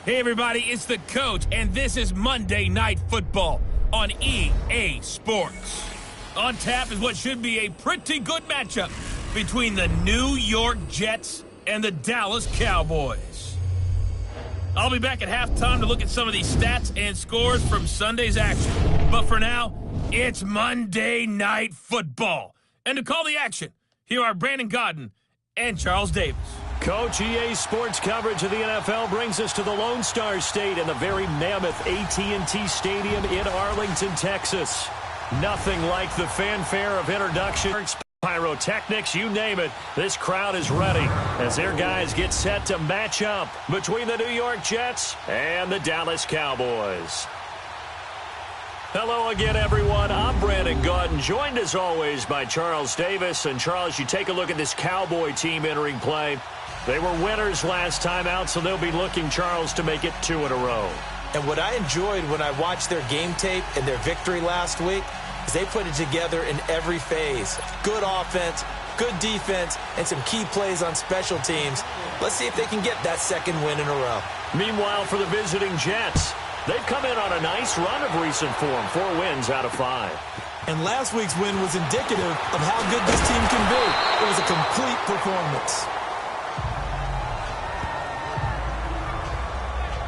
Hey everybody, it's the coach, and this is Monday Night Football on EA Sports. On tap is what should be a pretty good matchup between the New York Jets and the Dallas Cowboys. I'll be back at halftime to look at some of these stats and scores from Sunday's action. But for now, it's Monday Night Football. And to call the action, here are Brandon Godden and Charles Davis. Coach, EA Sports coverage of the NFL brings us to the Lone Star State and the very mammoth AT&T Stadium in Arlington, Texas. Nothing like the fanfare of introduction. Pyrotechnics, you name it, this crowd is ready as their guys get set to match up between the New York Jets and the Dallas Cowboys. Hello again, everyone. I'm Brandon Godden, joined as always by Charles Davis. And Charles, you take a look at this Cowboy team entering play. They were winners last time out, so they'll be looking, Charles, to make it 2 in a row. And what I enjoyed when I watched their game tape and their victory last week is they put it together in every phase. Good offense, good defense, and some key plays on special teams. Let's see if they can get that second win in a row. Meanwhile, for the visiting Jets, they've come in on a nice run of recent form, 4 wins out of 5. And last week's win was indicative of how good this team can be. It was a complete performance.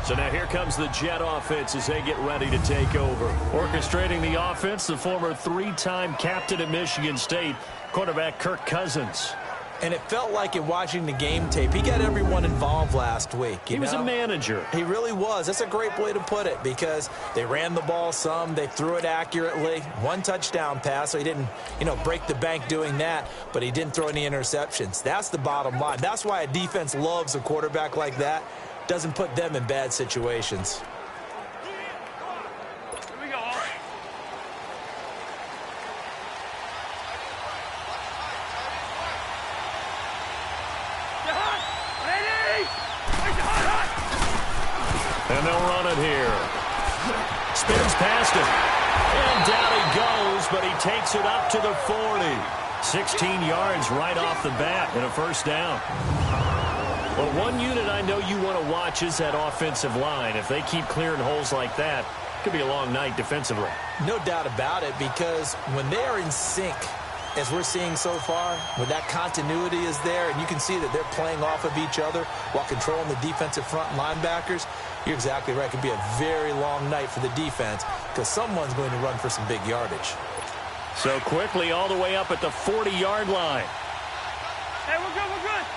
So now here comes the Jet offense as they get ready to take over. Orchestrating the offense, the former 3-time captain at Michigan State, quarterback Kirk Cousins. And it felt like in watching the game tape, he got everyone involved last week. He was a manager. He really was. That's a great way to put it because they ran the ball some. They threw it accurately. 1 touchdown pass, so he didn't, break the bank doing that, but he didn't throw any interceptions. That's the bottom line. That's why a defense loves a quarterback like that. Doesn't put them in bad situations. Here we go. And they'll run it here. Spins past him. And down he goes, but he takes it up to the 40. 16 yards right off the bat and a first down. Well, one unit I know you want to watch is that offensive line. If they keep clearing holes like that, it could be a long night defensively. No doubt about it, because when they are in sync, as we're seeing so far, when that continuity is there, and you can see that they're playing off of each other while controlling the defensive front linebackers, you're exactly right. It could be a very long night for the defense because someone's going to run for some big yardage. So quickly all the way up at the 40-yard line. Hey, we're good, we're good.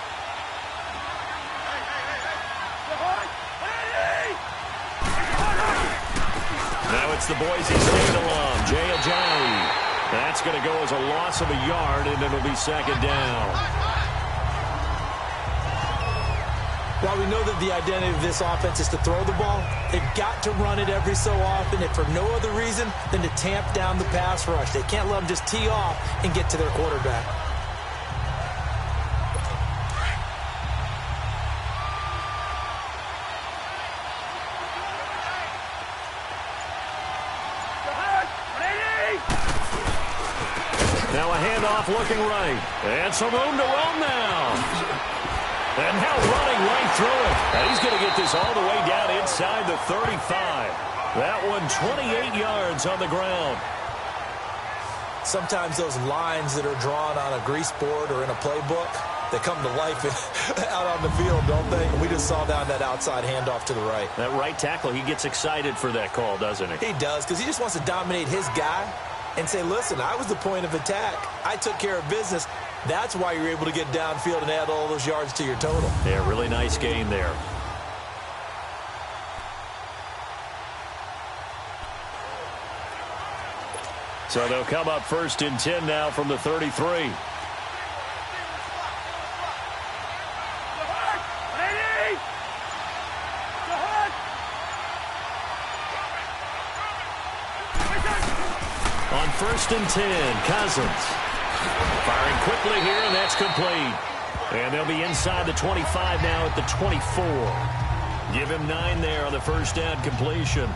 Now it's the Boise State alum, Jay Ajayi. That's going to go as a loss of a yard, and it'll be second down. While we know that the identity of this offense is to throw the ball, they've got to run it every so often, and for no other reason than to tamp down the pass rush. They can't let them just tee off and get to their quarterback. Now a handoff looking right. And some room to roam now. And now running right through it. And he's going to get this all the way down inside the 35. That one 28 yards on the ground. Sometimes those lines that are drawn on a grease board or in a playbook, they come to life out on the field, don't they? And we just saw down that outside handoff to the right. That right tackle, he gets excited for that call, doesn't he? He does, because he just wants to dominate his guy and say, listen, I was the point of attack. I took care of business. That's why you're able to get downfield and add all those yards to your total. Yeah, really nice gain there. So they'll come up 1st and 10 now from the 33. On 1st and 10, Cousins. Firing quickly here, and that's complete. And they'll be inside the 25 now at the 24. Give him 9 there on the first down completion.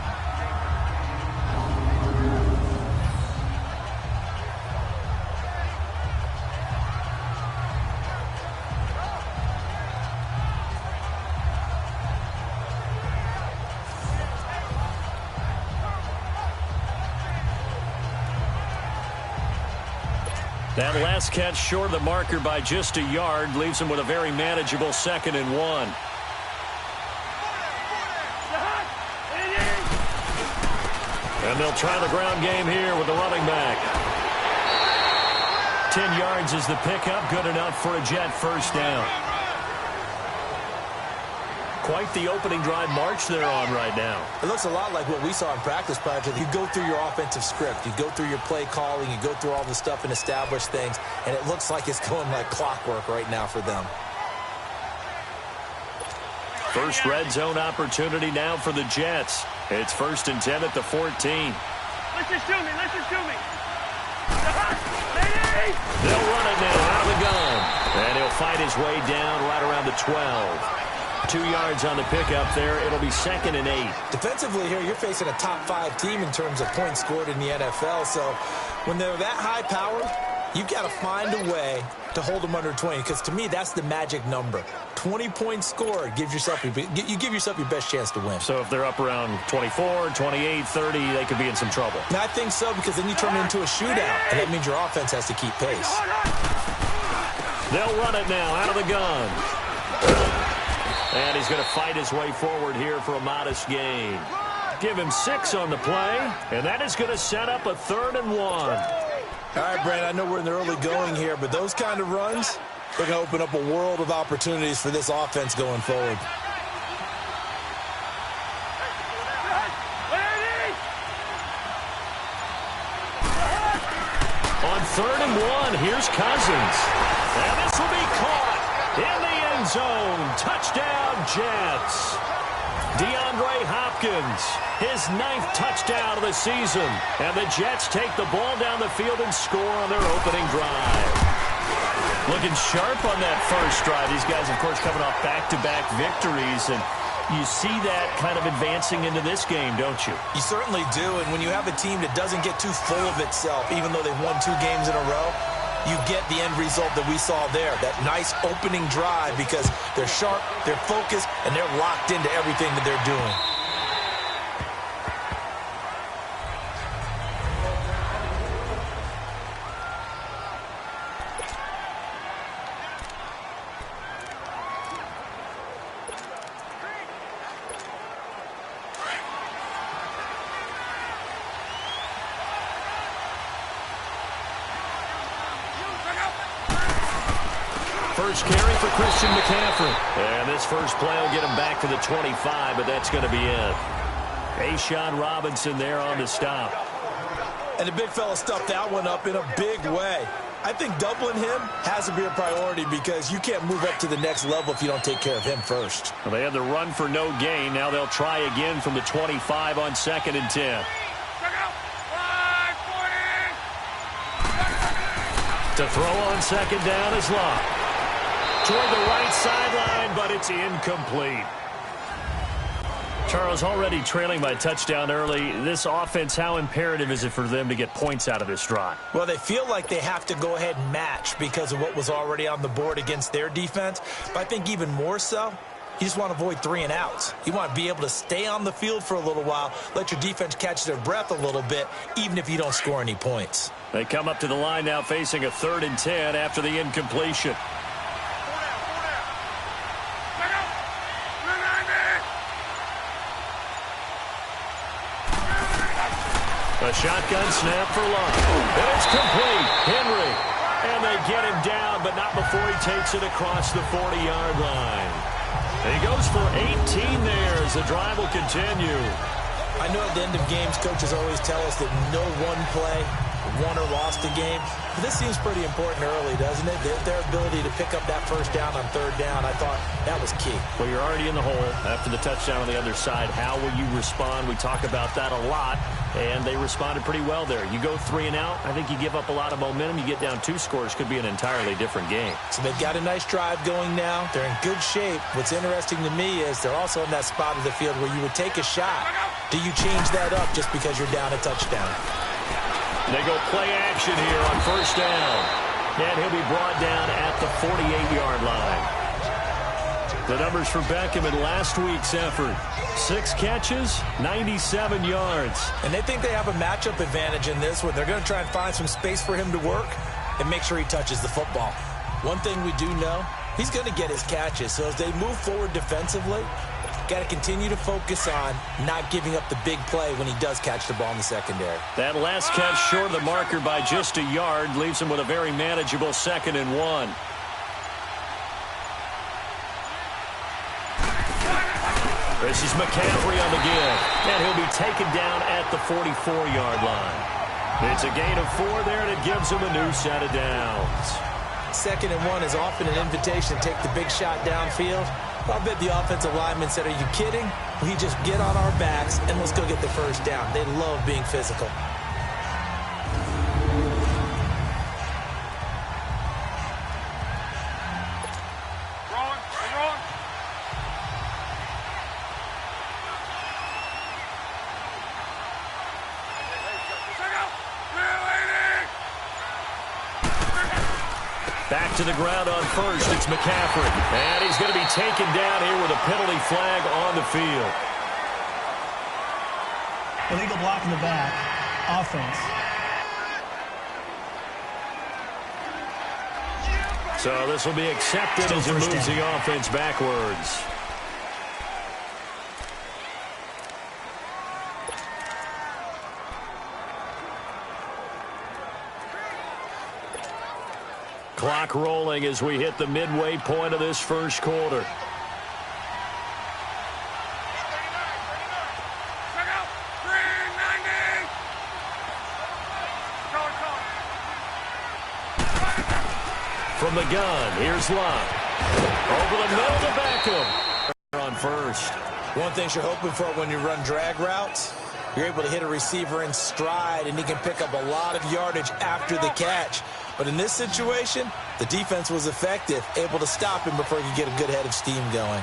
That last catch short of the marker by just a yard leaves him with a very manageable 2nd and 1. And they'll try the ground game here with the running back. 10 yards is the pickup, good enough for a Jet first down. Quite the opening drive march they're on right now. It looks a lot like what we saw in practice prior to. You go through your offensive script. You go through your play calling. You go through all the stuff and establish things. And it looks like it's going like clockwork right now for them. First red zone opportunity now for the Jets. It's 1st and 10 at the 14. Let's just shoot me. Let's just shoot me. They'll run it now out of the gun. And he'll fight his way down right around the 12. 2 yards on the pickup there. It'll be 2nd and 8. Defensively here, you're facing a top 5 team in terms of points scored in the NFL. So when they're that high powered, you've got to find a way to hold them under 20. Because to me, that's the magic number. 20 points scored gives yourself you give yourself your best chance to win. So if they're up around 24, 28, 30, they could be in some trouble. And I think so, because then you turn it into a shootout. And that means your offense has to keep pace. They'll run it now out of the gun. And he's going to fight his way forward here for a modest gain. Give him 6 on the play, and that is going to set up a 3rd and 1. All right, Brent, I know we're in the early going here, but those kind of runs, they're going to open up a world of opportunities for this offense going forward. On 3rd and 1, here's Cousins. And this will be caught in the end zone. Touchdown, Jets. DeAndre Hopkins, his 9th touchdown of the season. And the Jets take the ball down the field and score on their opening drive. Looking sharp on that first drive. These guys, of course, coming off back-to-back victories. And you see that kind of advancing into this game, don't you? You certainly do. And when you have a team that doesn't get too full of itself, even though they've won 2 games in a row, you get the end result that we saw there, that nice opening drive, because they're sharp, they're focused, and they're locked into everything that they're doing. First carry for Christian McCaffrey. And this first play will get him back to the 25, but that's going to be it. A'Shawn Robinson there on the stop. And the big fella stuffed that one up in a big way. I think doubling him has to be a priority, because you can't move up to the next level if you don't take care of him first. Well, they had the run for no gain. Now they'll try again from the 25 on 2nd and 10. To throw on 2nd down is Locke. Toward the right sideline, but it's incomplete. Charles, already trailing by touchdown early. This offense, how imperative is it for them to get points out of this drive? Well, they feel like they have to go ahead and match because of what was already on the board against their defense. But I think even more so, you just want to avoid 3 and outs. You want to be able to stay on the field for a little while, let your defense catch their breath a little bit, even if you don't score any points. They come up to the line now facing a 3rd and 10 after the incompletion. A shotgun snap for Locke. And it's complete. Henry. And they get him down, but not before he takes it across the 40-yard line. And he goes for 18 there as the drive will continue. I know at the end of games, coaches always tell us that no one play won or lost a game. But this seems pretty important early, doesn't it? Their ability to pick up that first down on 3rd down, I thought that was key. Well, you're already in the hole after the touchdown on the other side. How will you respond? We talk about that a lot, and they responded pretty well there. You go 3 and out, I think you give up a lot of momentum. You get down 2 scores, could be an entirely different game. So they've got a nice drive going now. They're in good shape. What's interesting to me is they're also in that spot of the field where you would take a shot. Do you change that up just because you're down a touchdown? They go play action here on 1st down. And he'll be brought down at the 48-yard line. The numbers for Beckham in last week's effort. 6 catches, 97 yards. And they think they have a matchup advantage in this one. They're going to try and find some space for him to work. and make sure he touches the football. One thing we do know, he's going to get his catches. So as they move forward defensively, got to continue to focus on not giving up the big play when he does catch the ball in the secondary. That last catch short of the marker by just a yard leaves him with a very manageable 2nd and 1. This is McCaffrey on the give, and he'll be taken down at the 44-yard line. It's a gain of 4 there, and it gives him a new set of downs. 2nd and 1 is often an invitation to take the big shot downfield. I bet the offensive lineman said, "Are you kidding? We just get on our backs and let's go get the first down." They love being physical. Back to the ground on first. It's McCaffrey. And he's going to be taken down here with a penalty flag on the field. Illegal block in the back. Offense. So this will be accepted as it moves the offense backwards. Clock rolling as we hit the midway point of this first quarter. From the gun, here's Lott. Over the middle to Beckham. On first. One thing you're hoping for when you run drag routes, you're able to hit a receiver in stride, and he can pick up a lot of yardage after the catch. But in this situation, the defense was effective, able to stop him before he could get a good head of steam going.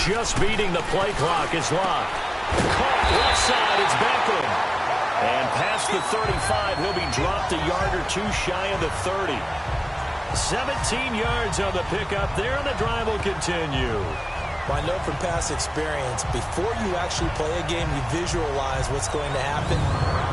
Just beating the play clock is Lott. Caught left side, it's Beckham. And past the 35, he'll be dropped a yard or 2 shy of the 30. 17 yards on the pickup there, and the drive will continue. I know from past experience, before you actually play a game, you visualize what's going to happen.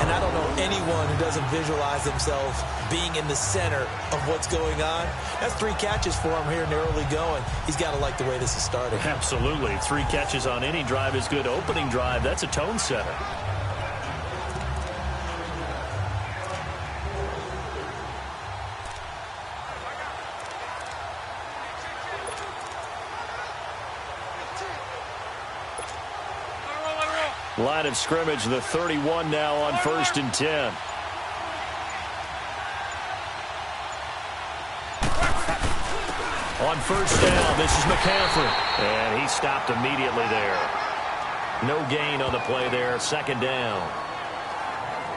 And I don't know anyone who doesn't visualize themselves being in the center of what's going on. That's 3 catches for him here in the early going. He's got to like the way this is starting. Absolutely. 3 catches on any drive is good. Opening drive, that's a tone setter. Line of scrimmage, the 31 now on 1st and 10. On 1st down, this is McCaffrey. And he stopped immediately there. No gain on the play there, 2nd down.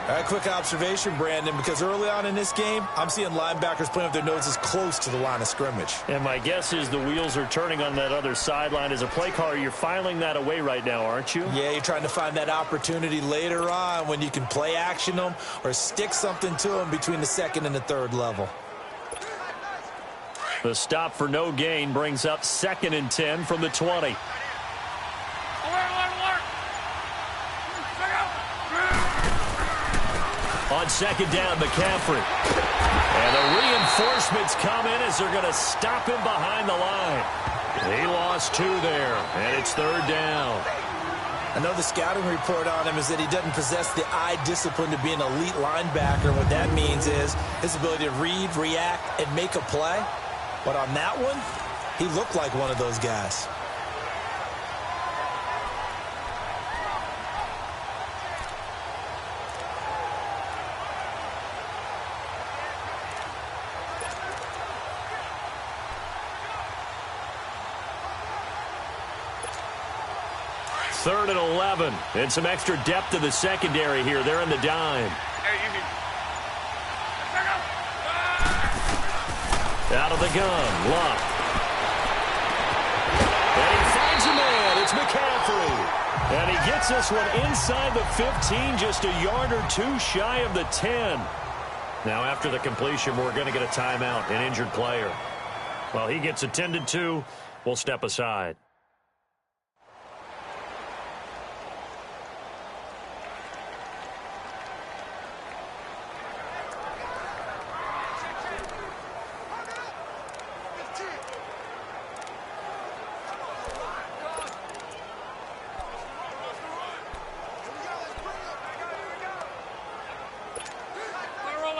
All right, quick observation, Brandon, because early on in this game, I'm seeing linebackers playing with their noses close to the line of scrimmage. And my guess is the wheels are turning on that other sideline. As a play caller, you're filing that away right now, aren't you? Yeah, you're trying to find that opportunity later on when you can play action them or stick something to them between the 2nd and the 3rd level. The stop for no gain brings up 2nd and 10 from the 20. On 2nd down, McCaffrey. And the reinforcements come in as they're going to stop him behind the line. He lost 2 there, and it's 3rd down. I know the scouting report on him is that he doesn't possess the eye discipline to be an elite linebacker. What that means is his ability to read, react, and make a play. But on that one, he looked like one of those guys. Third and 11, and some extra depth to the secondary here. They're in the dime. Out of the gun, Lott. And he finds a man. It's McCaffrey. And he gets this one inside the 15, just a yard or 2 shy of the 10. Now, after the completion, we're going to get a timeout, an injured player. While he gets attended to, we'll step aside.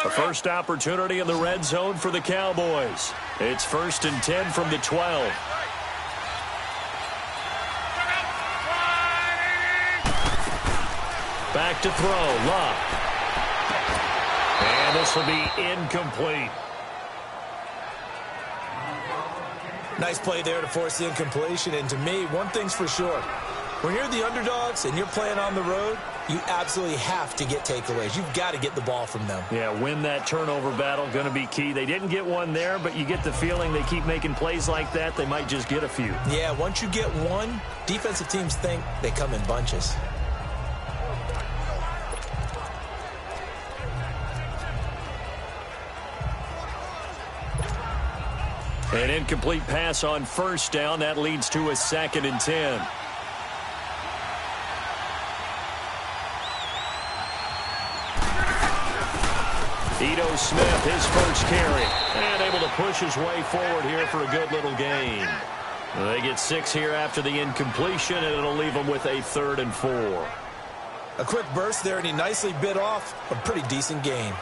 A first opportunity in the red zone for the Cowboys. It's 1st and 10 from the 12. Back to throw, Love. And this will be incomplete. Nice play there to force the incompletion. And to me, one thing's for sure. When you're the underdogs and you're playing on the road, you absolutely have to get takeaways. You've got to get the ball from them. Yeah, win that turnover battle, going to be key. They didn't get one there, but you get the feeling they keep making plays like that, they might just get a few. Yeah, once you get one, defensive teams think they come in bunches. An incomplete pass on 1st down. That leads to a 2nd and 10. Ito Smith, his first carry. And able to push his way forward here for a good little gain. They get 6 here after the incompletion, and it'll leave them with a 3rd and 4. A quick burst there, and he nicely bit off a pretty decent gain.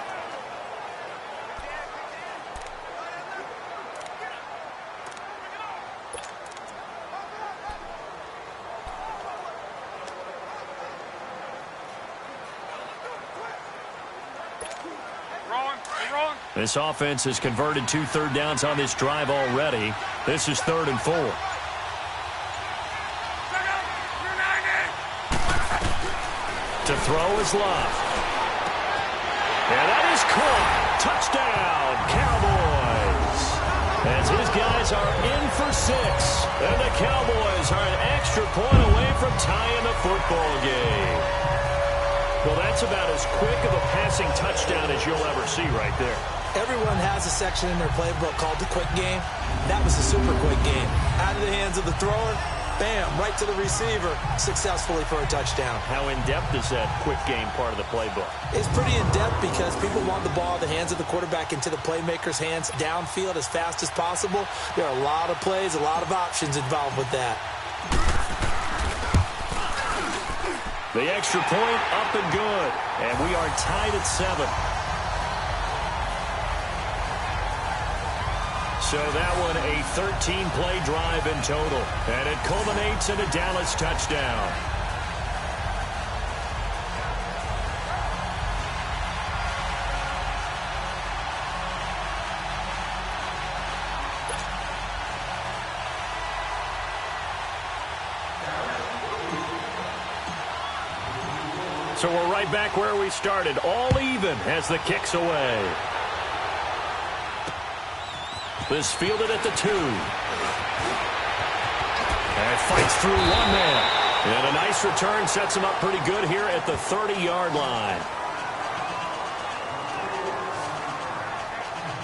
This offense has converted 2 third downs on this drive already. This is 3rd and 4. To throw is Love. And that is caught. Touchdown, Cowboys. As his guys are in for 6. And the Cowboys are an extra point away from tying the football game. Well, that's about as quick of a passing touchdown as you'll ever see right there. Everyone has a section in their playbook called the quick game. That was a super quick game. Out of the hands of the thrower, bam, right to the receiver, successfully for a touchdown. How in-depth is that quick game part of the playbook? It's pretty in-depth because people want the ball in the hands of the quarterback into the playmaker's hands downfield as fast as possible. There are a lot of plays, a lot of options involved with that. The extra point up and good. And we are tied at 7. So that one a 13-play drive in total. And it culminates in a Dallas touchdown. So we're right back where we started, all even as the kick's away. This fielded at the 2. And fights through one man. And a nice return sets him up pretty good here at the 30-yard line.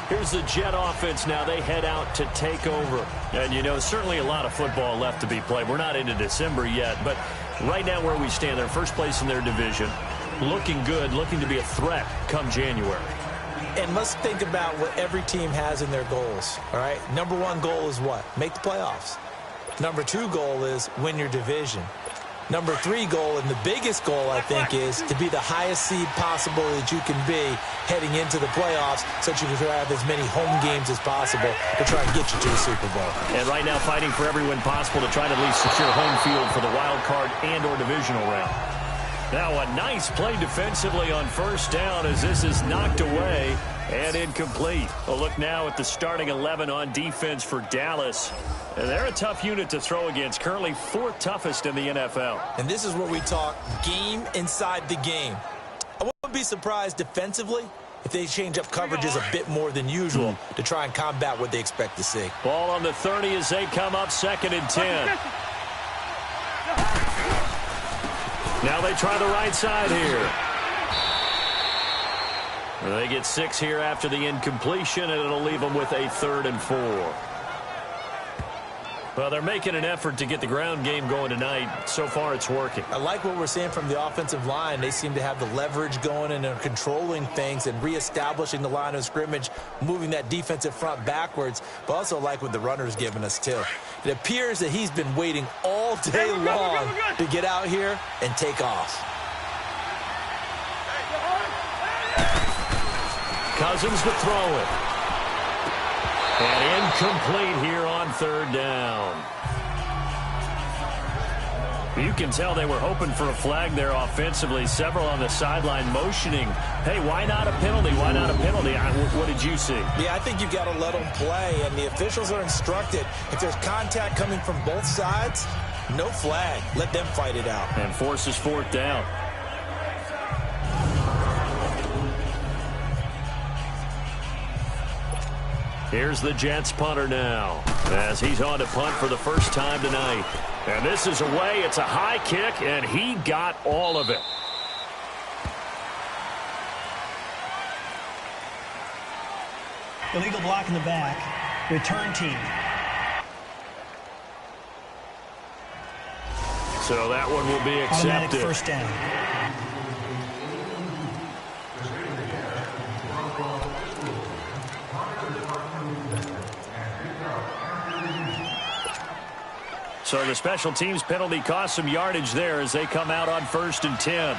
Here's the Jet offense now. They head out to take over. And, you know, certainly a lot of football left to be played. We're not into December yet, but right now where we stand, they're first place in their division. Looking good, looking to be a threat come January. And let's think about what every team has in their goals, all right? Number 1 goal is what? Make the playoffs. Number 2 goal is win your division. Number 3 goal, and the biggest goal, I think, is to be the highest seed possible that you can be heading into the playoffs so that you can have as many home games as possible to try and get you to the Super Bowl. And right now fighting for every win possible to try to at least secure home field for the wild card and or divisional round. Now a nice play defensively on 1st down as this is knocked away and incomplete. A look now at the starting 11 on defense for Dallas. And they're a tough unit to throw against, currently 4th toughest in the NFL. And this is where we talk game inside the game. I wouldn't be surprised defensively if they change up coverages a bit more than usual to try and combat what they expect to see. Ball on the 30 as they come up 2nd and 10. Now they try the right side here. They get 6 here after the incompletion, and it'll leave them with a 3rd and 4. Well, they're making an effort to get the ground game going tonight. So far, it's working. I like what we're seeing from the offensive line. They seem to have the leverage going and are controlling things and reestablishing the line of scrimmage, moving that defensive front backwards. But also like what the runner's giving us, too. It appears that he's been waiting all day long to get out here and take off. Cousins to throw it. And incomplete here on third down. You can tell they were hoping for a flag there offensively. Several on the sideline motioning, hey, why not a penalty? Why not a penalty? What did you see? Yeah, I think you've got to let them play, and the officials are instructed. If there's contact coming from both sides, no flag. Let them fight it out. And forces fourth down. Here's the Jets punter now, as he's on to punt for the first time tonight. And this is away. It's a high kick, and he got all of it. Illegal block in the back. Return team. So that one will be accepted. Automatic first down. So the special teams penalty cost some yardage there as they come out on 1st and 10.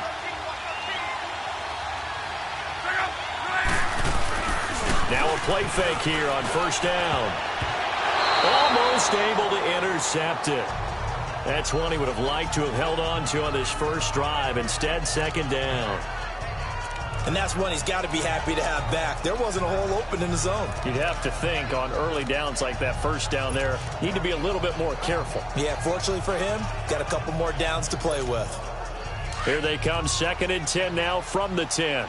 Now a play fake here on first down. Almost able to intercept it. That's one he would have liked to have held on to on this first drive. Instead, second down. And that's one he's got to be happy to have back. There wasn't a hole open in the zone. You'd have to think on early downs like that first down there, need to be a little bit more careful. Yeah, fortunately for him, got a couple more downs to play with. Here they come, 2nd and 10 now from the 10.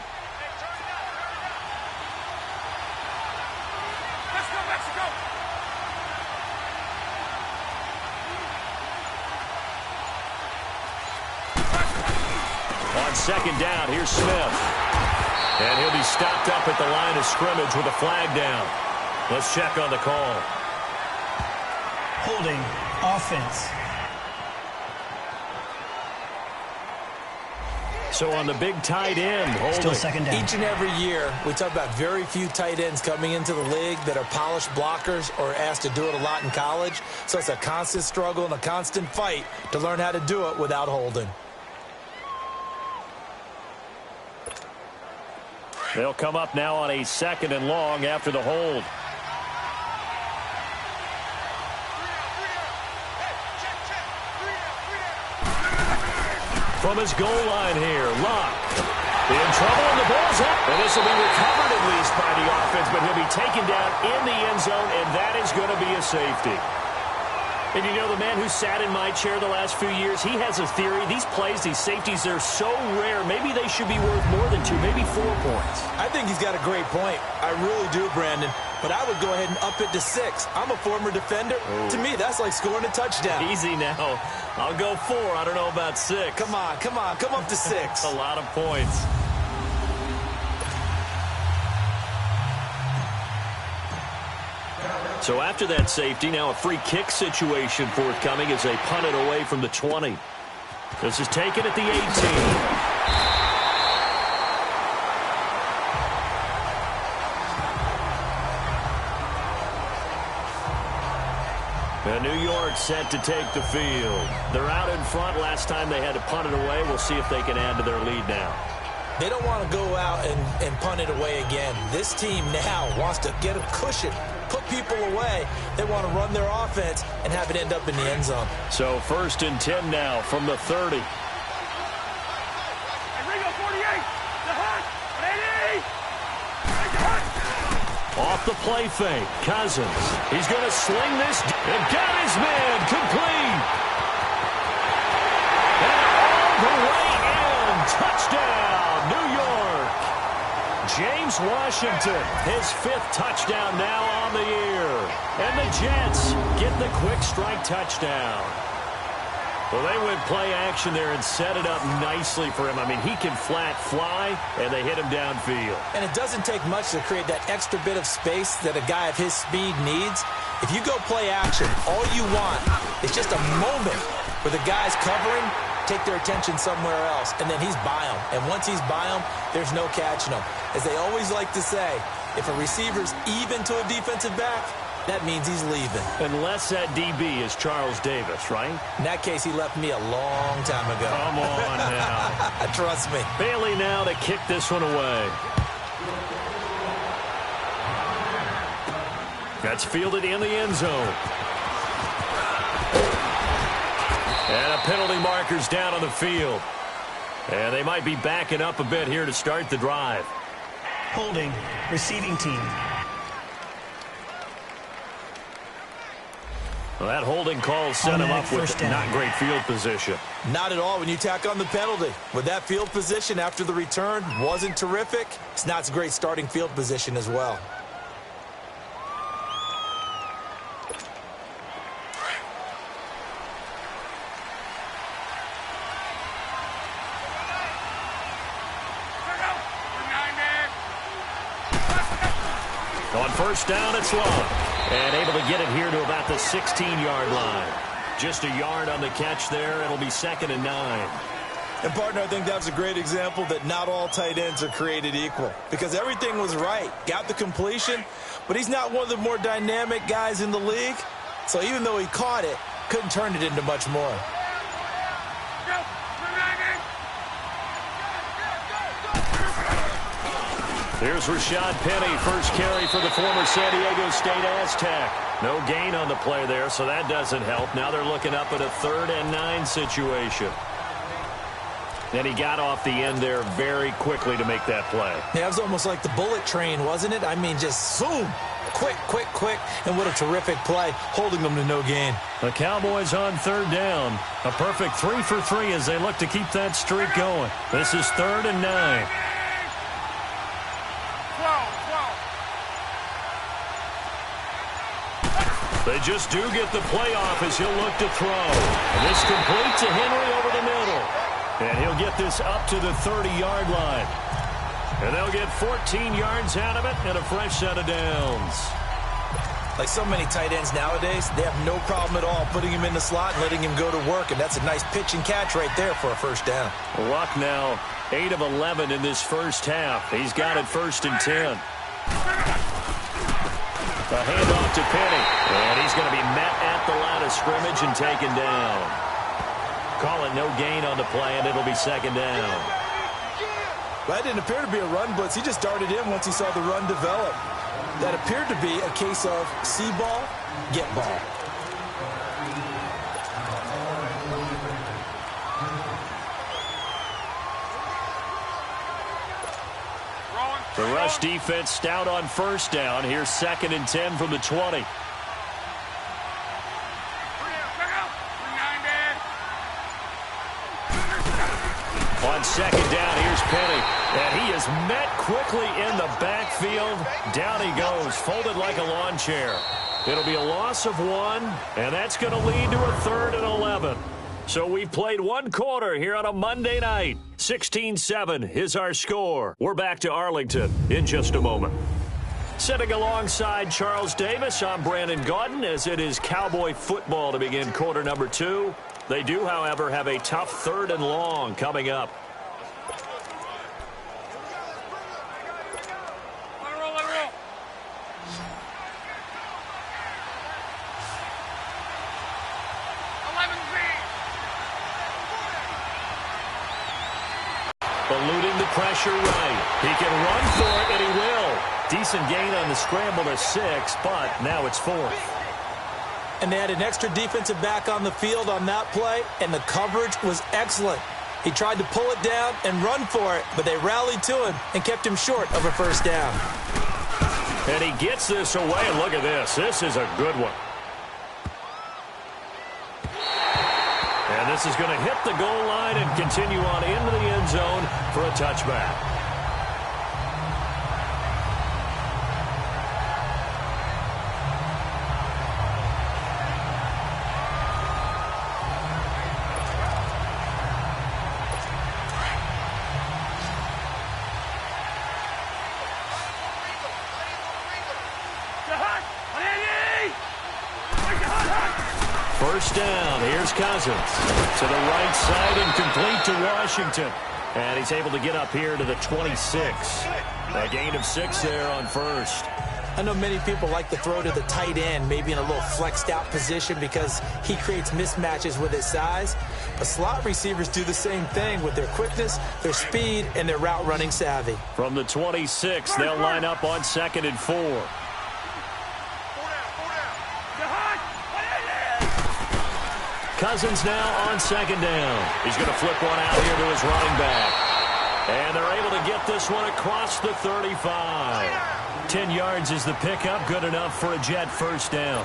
On second down, here's Smith. And he'll be stopped up at the line of scrimmage with a flag down. Let's check on the call. Holding offense. So on the big tight end, holding. Still second down. Each and every year, we talk about very few tight ends coming into the league that are polished blockers or asked to do it a lot in college. So it's a constant struggle and a constant fight to learn how to do it without holding. They'll come up now on a 2nd and long after the hold. From his goal line here, Luck in trouble, and the ball's up. And this will be recovered at least by the offense, but he'll be taken down in the end zone, and that is going to be a safety. And you know, the man who sat in my chair the last few years, he has a theory. These plays, these safeties, they're so rare. Maybe they should be worth more than 2, maybe 4 points. I think he's got a great point. I really do, Brandon. But I would go ahead and up it to 6. I'm a former defender. To me, that's like scoring a touchdown. Easy now. I'll go 4. I don't know about 6. Come on. Come up to 6. A lot of points. So after that safety, now a free kick situation forthcoming as they punt it away from the 20. This is taken at the 18. And New York set to take the field. They're out in front. Last time they had to punt it away. We'll see if they can add to their lead now. They don't want to go out and punt it away again. This team now wants to get a cushion, put people away. They want to run their offense and have it end up in the end zone. So 1st and 10 now from the 30. Ringo, 48. The hunt. Ready. Off the play fake, Cousins. He's going to sling this and got his man complete. And all the way in. Touchdown, New York. James Washington, his 5th touchdown now on the year. And the Jets get the quick strike touchdown. Well, they went play action there and set it up nicely for him. I mean, he can flat fly, and they hit him downfield. And it doesn't take much to create that extra bit of space that a guy of his speed needs. If you go play action, all you want is just a moment where the guy's covering, take their attention somewhere else, and then he's by him. And once he's by him, there's no catching him. As they always like to say, if a receiver's even to a defensive back, that means he's leaving. Unless that DB is Charles Davis, right? In that case, he left me a long time ago. Come on now. Trust me. Bailey now to kick this one away. That's fielded in the end zone. And a penalty marker's down on the field. And they might be backing up a bit here to start the drive. Holding. Receiving team. Well, that holding call set him up with not great field position. Not at all when you tack on the penalty. With that field position after the return wasn't terrific, it's not a great starting field position as well. On first down, it's long. And able to get it here to about the 16-yard line. Just a yard on the catch there. It'll be 2nd and 9. And, partner, I think that's a great example that not all tight ends are created equal. Because everything was right. Got the completion, but he's not one of the more dynamic guys in the league. So even though he caught it, couldn't turn it into much more. Here's Rashad Penny, first carry for the former San Diego State Aztec. No gain on the play there, so that doesn't help. Now they're looking up at a 3rd and 9 situation. And he got off the end there very quickly to make that play. Yeah, it was almost like the bullet train, wasn't it? I mean, just zoom. Quick, quick, quick. And what a terrific play, holding them to no gain. The Cowboys on 3rd down. A perfect 3 for 3 as they look to keep that streak going. This is 3rd and 9. They just do get the play off as he'll look to throw. And this complete to Henry over the middle. And he'll get this up to the 30-yard line. And they'll get 14 yards out of it and a fresh set of downs. Like so many tight ends nowadays, they have no problem at all putting him in the slot and letting him go to work. And that's a nice pitch and catch right there for a first down. Luck now 8 of 11 in this first half. He's got it 1st and 10. A handoff to Penny. And he's going to be met at the line of scrimmage and taken down. Call it no gain on the play, and it'll be 2nd down. Well, that didn't appear to be a run blitz. He just darted in once he saw the run develop. That appeared to be a case of see ball, get ball. The rush defense stout on first down. Here's 2nd and 10 from the 20. On 2nd down, here's Penny. And he is met quickly in the backfield. Down he goes, folded like a lawn chair. It'll be a loss of 1, and that's going to lead to a 3rd and 11. So we've played 1 quarter here on a Monday night. 16-7 is our score. We're back to Arlington in just a moment. Sitting alongside Charles Davis, I'm Brandon Gaudin as it is Cowboy football to begin quarter number 2. They do, however, have a tough 3rd and long coming up. Eluding the pressure right. He can run for it, and he will. Decent gain on the scramble to 6, but now it's 4th. And they had an extra defensive back on the field on that play, and the coverage was excellent. He tried to pull it down and run for it, but they rallied to him and kept him short of a first down. And he gets this away, and look at this. This is a good one. And this is going to hit the goal line and continue on into the end zone for a touchback. First down, here's Cousins. To the right side and complete to Washington. And he's able to get up here to the 26. A gain of 6 there on first. I know many people like to throw to the tight end, maybe in a little flexed out position because he creates mismatches with his size. But slot receivers do the same thing with their quickness, their speed, and their route running savvy. From the 26, they'll line up on 2nd and 4. Cousins now on second down. He's going to flip one out here to his running back. And they're able to get this one across the 35. 10 yards is the pickup. Good enough for a Jet first down.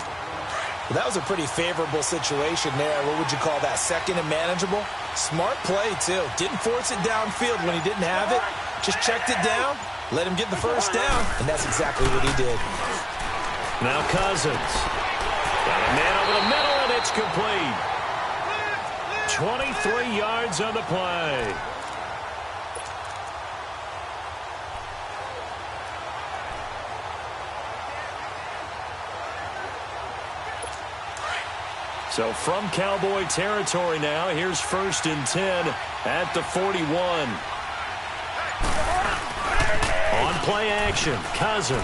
Well, that was a pretty favorable situation there. What would you call that? Second and manageable? Smart play, too. Didn't force it downfield when he didn't have it. Just checked it down, let him get the first down, and that's exactly what he did. Now Cousins. Got a man over the middle, and it's complete. 23 yards on the play. So from Cowboy territory now, here's 1st and 10 at the 41. On play action, Cousins.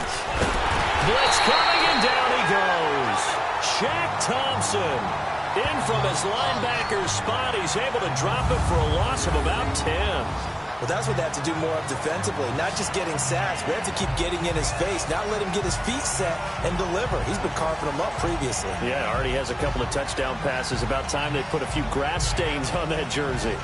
Blitz coming, and down he goes. Shaq Thompson in from his linebacker spot. He's able to drop it for a loss of about 10. Well, that's what they have to do more of defensively. Not just getting sacks, but have to keep getting in his face, not let him get his feet set and deliver. He's been carving them up previously. Yeah, already has a couple of touchdown passes. About time they put a few grass stains on that jersey.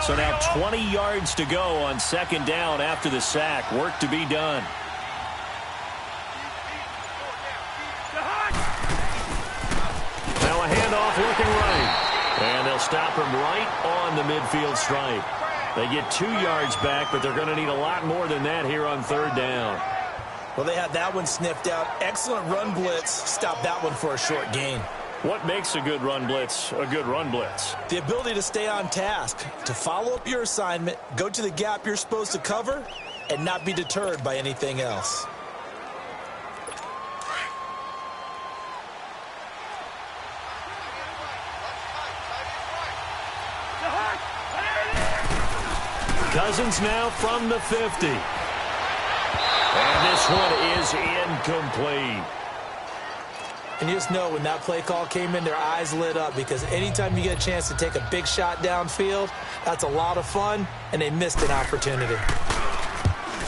So now 20 yards to go on second down after the sack. Work to be done. Now a handoff looking right. And they'll stop him right on the midfield stripe. They get 2 yards back, but they're going to need a lot more than that here on third down. Well, they had that one sniffed out. Excellent run blitz. Stop that one for a short gain. What makes a good run blitz a good run blitz? The ability to stay on task, to follow up your assignment, go to the gap you're supposed to cover, and not be deterred by anything else. Cousins now from the 50. And this one is incomplete. And you just know when that play call came in, their eyes lit up, because anytime you get a chance to take a big shot downfield, that's a lot of fun, and they missed an opportunity.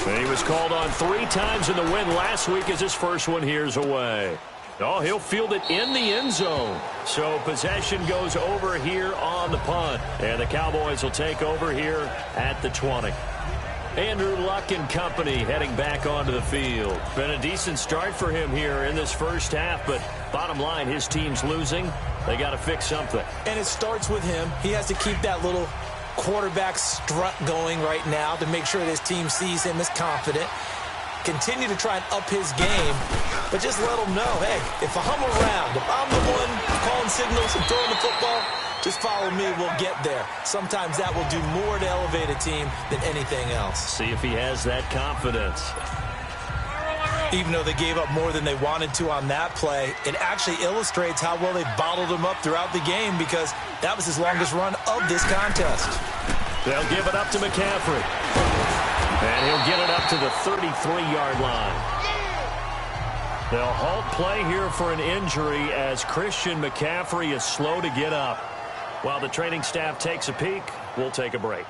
And he was called on 3 times in the win last week as his first one here's away. Oh, he'll field it in the end zone. So possession goes over here on the punt. And the Cowboys will take over here at the 20. Andrew Luck and company heading back onto the field. Been a decent start for him here in this first half, but bottom line, his team's losing. They got to fix something. And it starts with him. He has to keep that little quarterback strut going right now to make sure that his team sees him as confident. Continue to try and up his game, but just let him know, hey, if I'm around, if I'm the one calling signals and throwing the football, just follow me, we'll get there. Sometimes that will do more to elevate a team than anything else. See if he has that confidence. Even though they gave up more than they wanted to on that play, it actually illustrates how well they bottled him up throughout the game, because that was his longest run of this contest. They'll give it up to McCaffrey. And he'll get it up to the 33-yard line. They'll halt play here for an injury as Christian McCaffrey is slow to get up. While the training staff takes a peek, we'll take a break.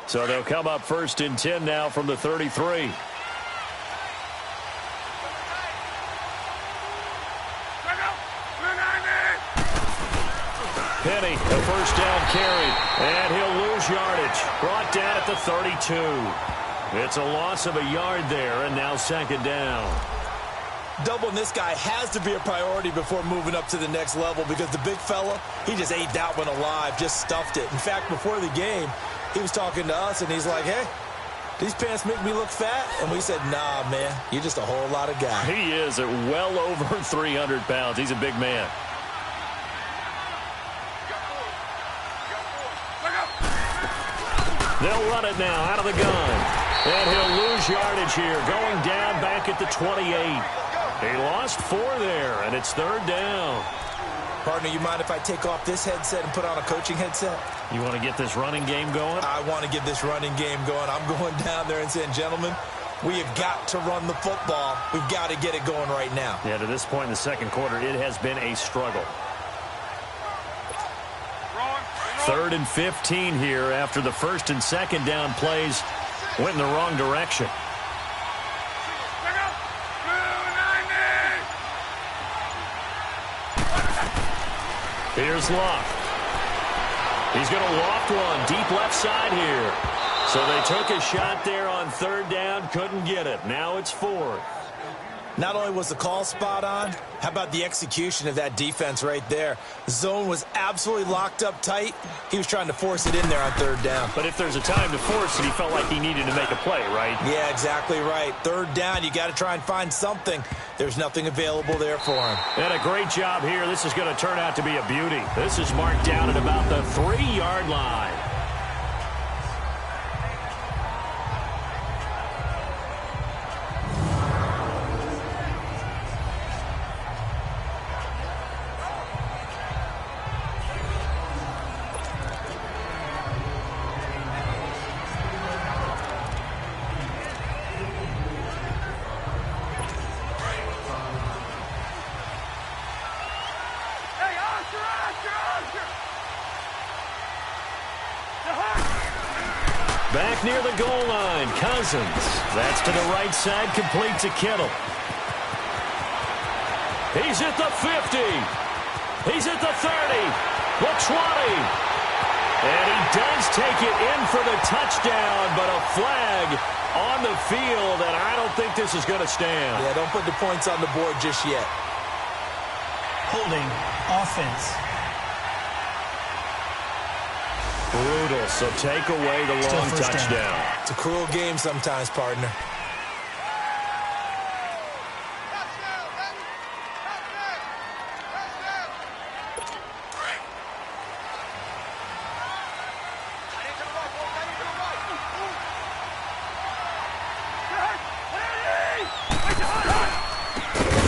So they'll come up 1st and 10 now from the 33. Penny, the first down carry, and he'll lose yardage. Brought down at the 32. It's a loss of a yard there, and now second down. Doubling this guy has to be a priority before moving up to the next level, because the big fella, he just ate that one alive, just stuffed it. In fact, before the game, he was talking to us, and he's like, hey, these pants make me look fat? And we said, nah, man, you're just a whole lot of guy. He is at well over 300 pounds. He's a big man. They'll run it now out of the gun. And he'll lose yardage here, going down back at the 28. He lost 4 there, and it's third down. Partner, you mind if I take off this headset and put on a coaching headset? You want to get this running game going? I want to get this running game going. I'm going down there and saying, gentlemen, we have got to run the football. We've got to get it going right now. Yeah, to this point in the second quarter, it has been a struggle. 3rd and 15 here after the 1st and 2nd down plays went in the wrong direction. Here's Luck. He's going to loft one deep left side here. So they took a shot there on 3rd down, couldn't get it. Now it's 4th. Not only was the call spot on, how about the execution of that defense right there? The zone was absolutely locked up tight. He was trying to force it in there on 3rd down. But if there's a time to force it, he felt like he needed to make a play, right? Yeah, exactly right. 3rd down, you got to try and find something. There's nothing available there for him. And a great job here. This is going to turn out to be a beauty. This is marked down at about the 3-yard line. Back near the goal line, Cousins. That's to the right side, complete to Kittle. He's at the 50. He's at the 30. The 20. And he does take it in for the touchdown, but a flag on the field, and I don't think this is going to stand. Yeah, don't put the points on the board just yet. Holding offense. Brutal, so take away the long touchdown. It's a cruel game sometimes, partner.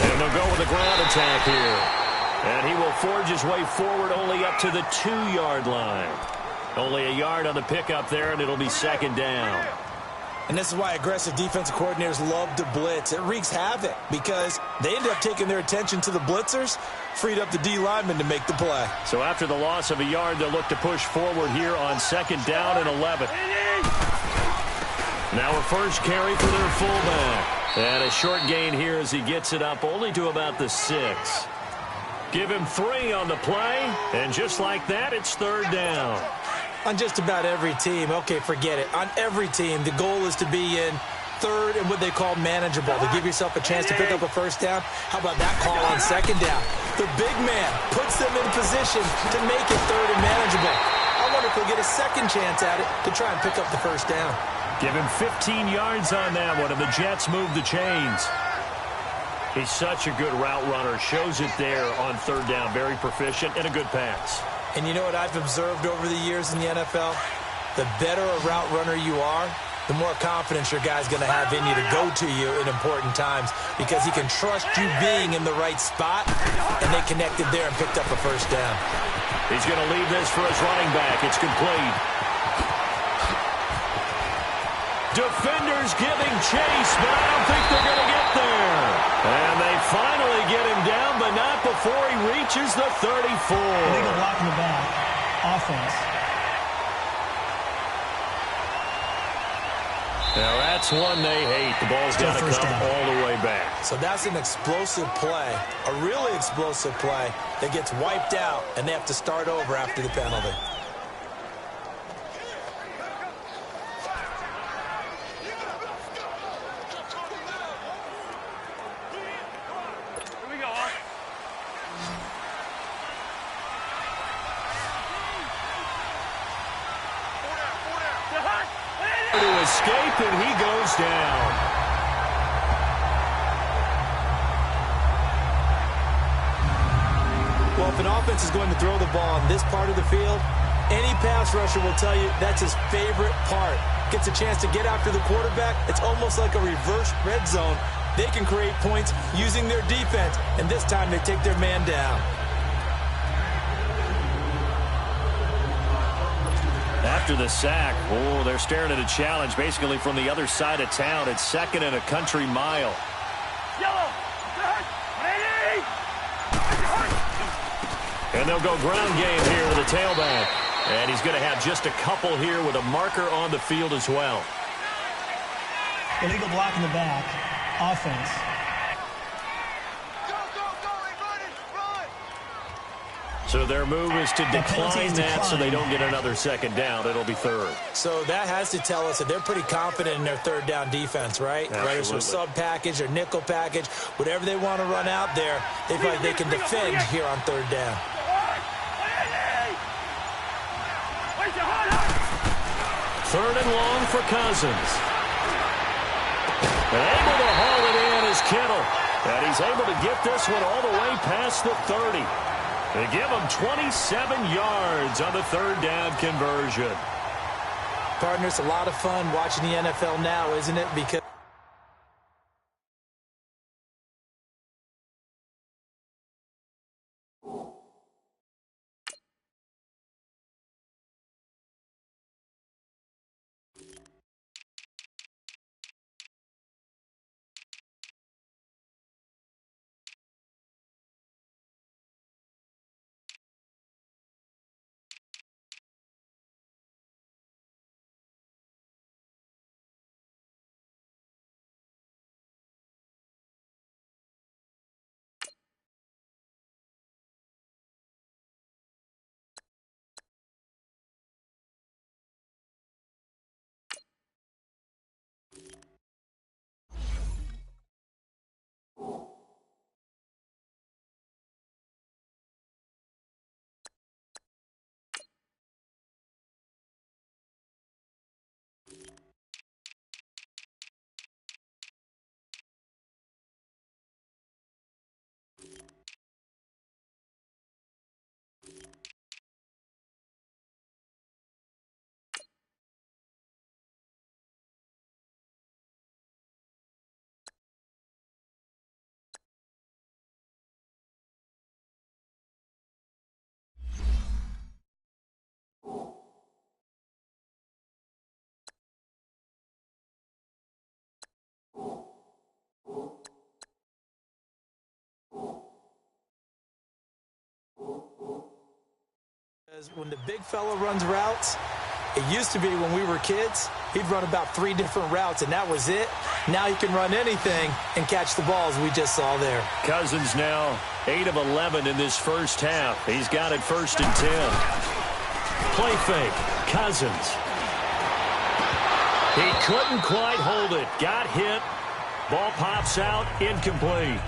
And they'll go with a ground attack here. And he will forge his way forward only up to the 2-yard line. Only a yard on the pickup there, and it'll be 2nd down. And this is why aggressive defensive coordinators love to blitz. It wreaks havoc because they end up taking their attention to the blitzers, freed up the D lineman to make the play. So after the loss of a yard, they'll look to push forward here on 2nd down and 11. Now a first carry for their fullback. And a short gain here as he gets it up only to about the 6. Give him 3 on the play, and just like that, it's 3rd down. On just about every team, okay, forget it. On every team, the goal is to be in 3rd and what they call manageable, to give yourself a chance to pick up a first down. How about that call on 2nd down? The big man puts them in position to make it 3rd and manageable. I wonder if he'll get a second chance at it to try and pick up the first down. Give him 15 yards on that one, and the Jets move the chains. He's such a good route runner. Shows it there on 3rd down. Very proficient and a good pass. And you know what I've observed over the years in the NFL? The better a route runner you are, the more confidence your guy's going to have in you to go to you in important times because he can trust you being in the right spot, and they connected there and picked up a first down. He's going to leave this for his running back. It's complete. Defenders giving chase, but I don't think they're going to get there. And they finally get him down, but not before he reaches the 34. Illegal block in the back. Offense. Now that's one they hate. The ball's got to come all the way back. So that's an explosive play, a really explosive play that gets wiped out, and they have to start over after the penalty. To escape, and he goes down. Well, if an offense is going to throw the ball on this part of the field, any pass rusher will tell you that's his favorite part. Gets a chance to get after the quarterback. It's almost like a reverse red zone. They can create points using their defense, and this time they take their man down. after the sack. Oh, they're staring at a challenge basically from the other side of town. It's 2nd and a country mile. Yellow. Set. 180. And they'll go ground game here to the tailback. And he's going to have just a couple here with a marker on the field as well. Illegal block in the back. Offense. So their move is to decline that so they don't get another 2nd down. It'll be 3rd. So that has to tell us that they're pretty confident in their 3rd down defense, right? Absolutely. Whether it's a sub package or nickel package, whatever they want to run out there, they feel like they can defend here on 3rd down. 3rd and long for Cousins. And able to haul it in is Kittle. And he's able to get this one all the way past the 30. They give him 27 yards on the 3rd down conversion. Partner, it's a lot of fun watching the NFL now, isn't it? Because when the big fella runs routes, it used to be when we were kids, he'd run about 3 different routes, and that was it. Now he can run anything and catch the balls we just saw there. Cousins now 8 of 11 in this first half. He's got it 1st and 10. Play fake. Cousins. He couldn't quite hold it. Got hit. Ball pops out. Incomplete.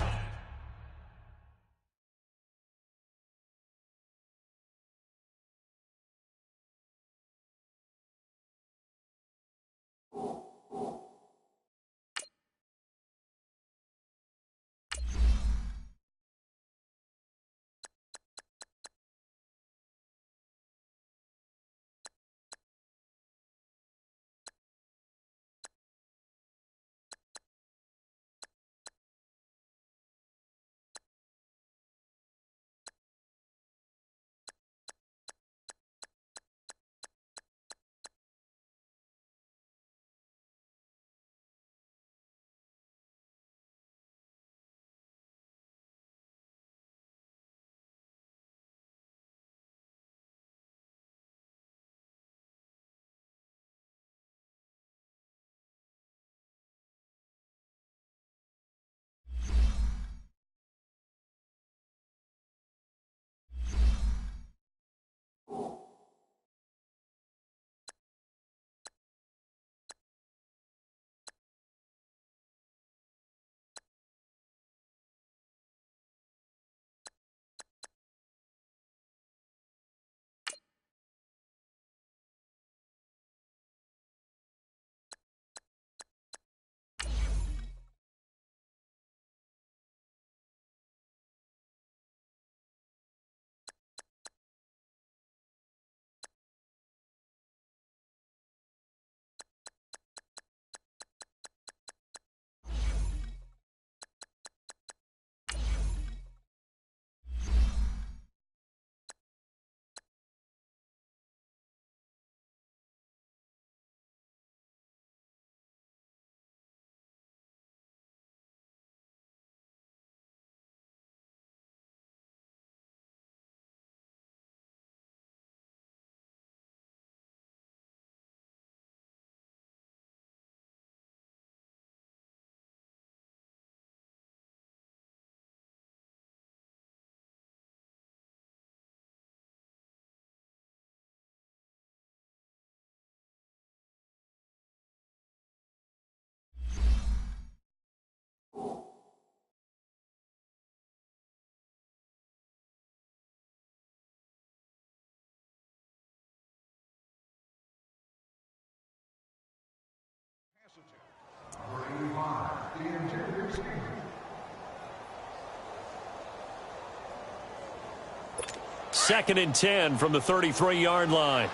2nd and 10 from the 33-yard line.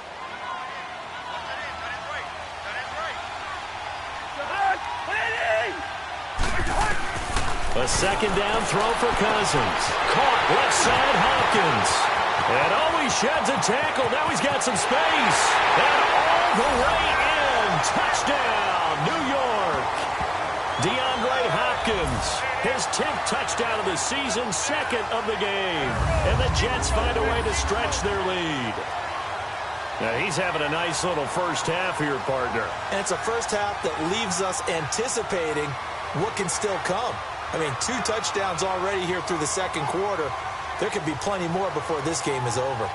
A 2nd down throw for Cousins. Caught left side Hopkins. And he sheds a tackle. Now he's got some space. And all the way in. Touchdown, New York. DeAndre Hopkins, his 10th touchdown of the season, 2nd of the game. And the Jets find a way to stretch their lead. Now he's having a nice little first half here, partner. And it's a first half that leaves us anticipating what can still come. I mean, 2 touchdowns already here through the 2nd quarter. There could be plenty more before this game is over.